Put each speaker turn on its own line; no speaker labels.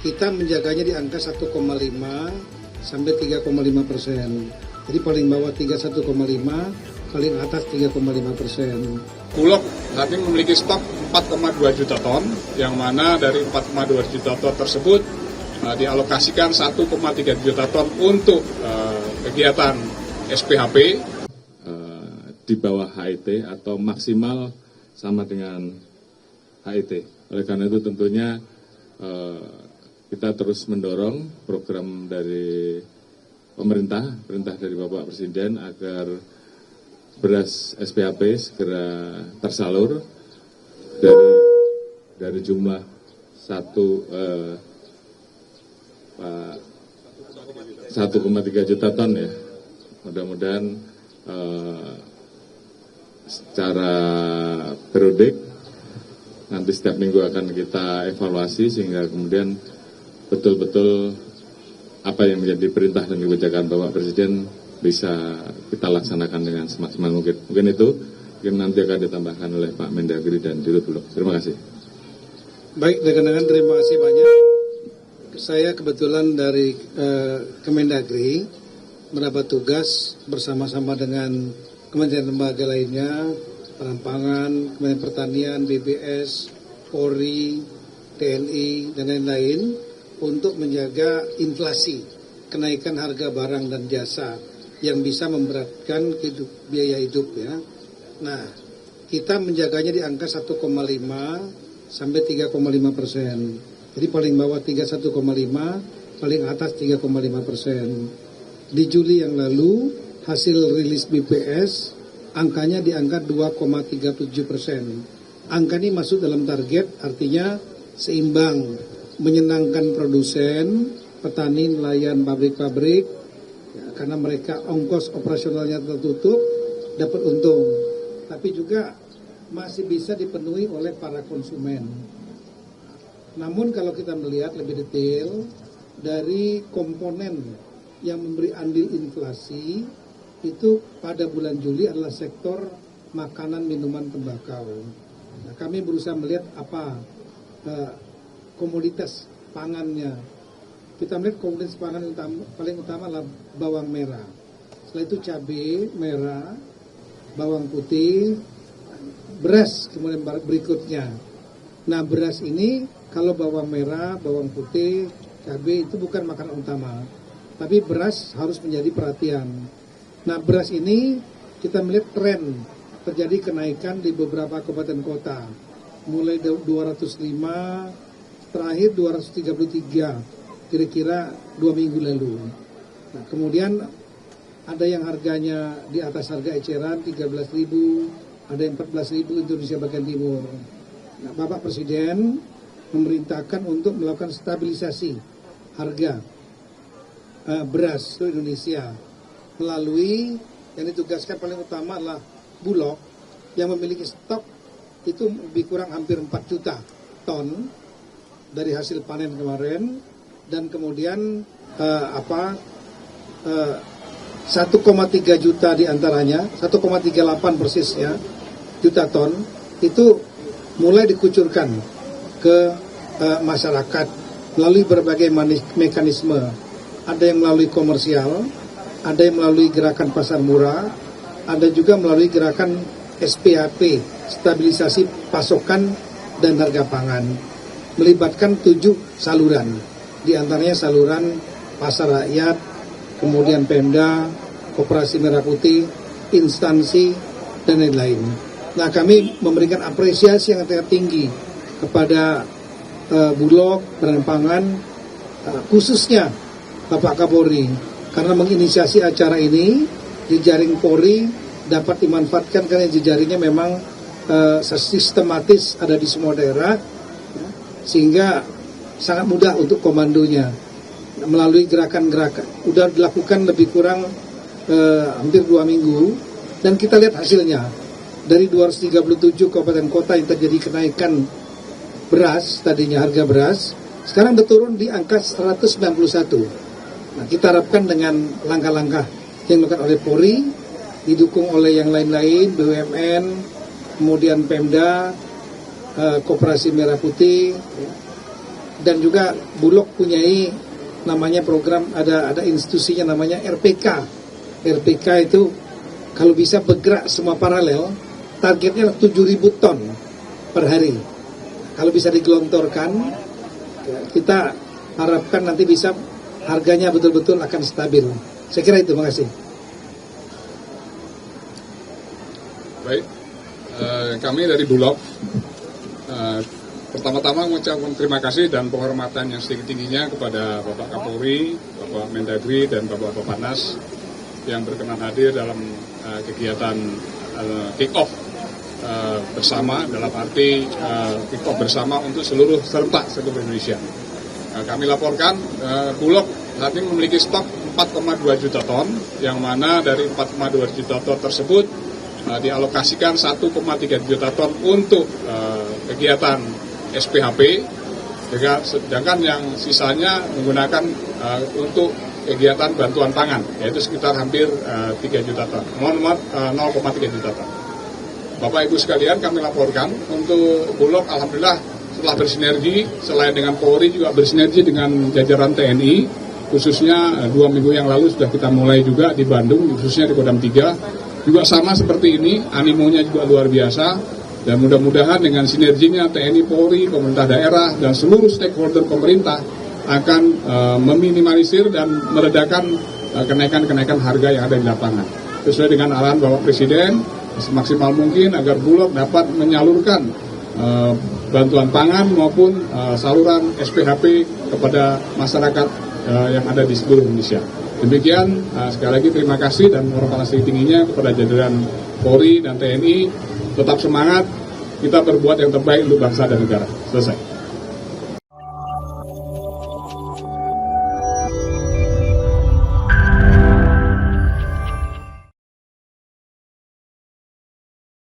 kita menjaganya di angka 1,5 sampai 3,5%. Jadi paling bawah 1,5, paling atas 3,5%.
Bulog saat ini memiliki stok 4,2 juta ton, yang mana dari 4,2 juta ton tersebut dialokasikan 1,3 juta ton untuk kegiatan SPHP
di bawah HIT atau maksimal sama dengan HIT. Oleh karena itu tentunya kita terus mendorong program dari perintah dari Bapak Presiden agar beras SPHP segera tersalur dari jumlah 1,3 juta ton ya. Mudah-mudahan secara periodik nanti setiap minggu akan kita evaluasi sehingga kemudian betul-betul apa yang menjadi perintah dan kebijakan Bapak Presiden bisa kita laksanakan dengan semaksimal mungkin. Mungkin itu yang nanti akan ditambahkan oleh Pak Mendagri dan Dirut Bulog. Terima kasih.
Baik, rekan-rekan, terima kasih banyak. Saya kebetulan dari Kemendagri mendapat tugas bersama-sama dengan kementerian lembaga lainnya, Pangan, Kementerian Pertanian, BBS, Polri, TNI, dan lain-lain untuk menjaga inflasi, kenaikan harga barang dan jasa yang bisa memberatkan biaya hidup ya. Nah, kita menjaganya di angka 1,5 sampai 3,5%. Jadi paling bawah 1,5, paling atas 3,5%. Di Juli yang lalu hasil rilis BPS angkanya di angka 2,37%. Angka ini masuk dalam target, artinya seimbang, menyenangkan produsen, petani, nelayan, pabrik-pabrik, ya, karena mereka ongkos operasionalnya tertutup, dapat untung. Tapi juga masih bisa dipenuhi oleh para konsumen. Namun kalau kita melihat lebih detail, dari komponen yang memberi andil inflasi, itu pada bulan Juli adalah sektor makanan, minuman, tembakau. Nah, kami berusaha melihat apa komoditas pangannya. Kita melihat komoditas pangan yang paling utama adalah bawang merah. Setelah itu cabai merah, bawang putih, beras kemudian berikutnya. Nah, beras ini kalau bawang merah, bawang putih, cabai itu bukan makanan utama, tapi beras harus menjadi perhatian. Nah, beras ini kita melihat tren terjadi kenaikan di beberapa kabupaten kota, mulai 205, terakhir 233, kira-kira 2 minggu lalu. Nah, kemudian ada yang harganya di atas harga eceran 13.000, ada yang 14.000 Indonesia bagian timur. Nah, Bapak Presiden memerintahkan untuk melakukan stabilisasi harga beras di Indonesia melalui yang ditugaskan paling utama adalah Bulog yang memiliki stok itu lebih kurang hampir 4 juta ton dari hasil panen kemarin, dan kemudian 1,3 juta diantaranya, 1,38 persisnya juta ton itu mulai dikucurkan ke masyarakat melalui berbagai mekanisme. Ada yang melalui komersial, ada yang melalui gerakan pasar murah, ada juga melalui gerakan SPHP, stabilisasi pasokan dan harga pangan, melibatkan 7 saluran, di antaranya saluran pasar rakyat, kemudian Pemda, Koperasi Merah Putih, instansi, dan lain-lain. Nah, kami memberikan apresiasi yang sangat tinggi kepada Bulog, Badan Pangan, khususnya Bapak Kapolri, karena menginisiasi acara ini. Jejaring Polri dapat dimanfaatkan karena jejaringnya memang sistematis ada di semua daerah, sehingga sangat mudah untuk komandonya melalui gerakan-gerakan. Udah dilakukan lebih kurang hampir 2 minggu, dan kita lihat hasilnya. Dari 237 kabupaten kota yang terjadi kenaikan beras, tadinya harga beras, sekarang berturun di angka 191. Nah, kita harapkan dengan langkah-langkah yang dilakukan oleh Polri, didukung oleh yang lain-lain, BUMN, kemudian Pemda, Koperasi Merah Putih, dan juga Bulog punyai namanya program, ada institusinya namanya RPK. RPK itu kalau bisa bergerak semua paralel, targetnya 7.000 ton per hari. Kalau bisa digelontorkan, kita harapkan nanti bisa harganya betul-betul akan stabil. Saya kira itu, makasih.
Baik, kami dari Bulog pertama-tama mengucapkan terima kasih dan penghormatan yang setinggi-tingginya kepada Bapak Kapolri, Bapak Mendagri, dan Bapak Bappenas yang berkenan hadir dalam kegiatan kick-off bersama, dalam arti kick-off bersama untuk seluruh seluruh Indonesia. Kami laporkan Bulog saat ini memiliki stok 4,2 juta ton, yang mana dari 4,2 juta ton tersebut dialokasikan 1,3 juta ton untuk kegiatan SPHP, sedangkan yang sisanya menggunakan untuk kegiatan bantuan pangan, yaitu sekitar hampir 3 juta ton, 0,3 juta ton. Bapak Ibu sekalian, kami laporkan untuk Bulog, alhamdulillah setelah bersinergi, selain dengan Polri juga bersinergi dengan jajaran TNI, khususnya 2 minggu yang lalu sudah kita mulai juga di Bandung, khususnya di Kodam 3, juga sama seperti ini, animonya juga luar biasa. Dan mudah-mudahan dengan sinerginya TNI, Polri, pemerintah daerah, dan seluruh stakeholder pemerintah akan meminimalisir dan meredakan kenaikan-kenaikan harga yang ada di lapangan. Sesuai dengan arahan Bapak Presiden, semaksimal mungkin agar Bulog dapat menyalurkan bantuan pangan maupun saluran SPHP kepada masyarakat yang ada di seluruh Indonesia. Demikian, sekali lagi terima kasih dan penghormatan setinggi-tingginya kepada jajaran Polri dan TNI. Tetap semangat, kita berbuat yang terbaik untuk bangsa dan negara. Selesai.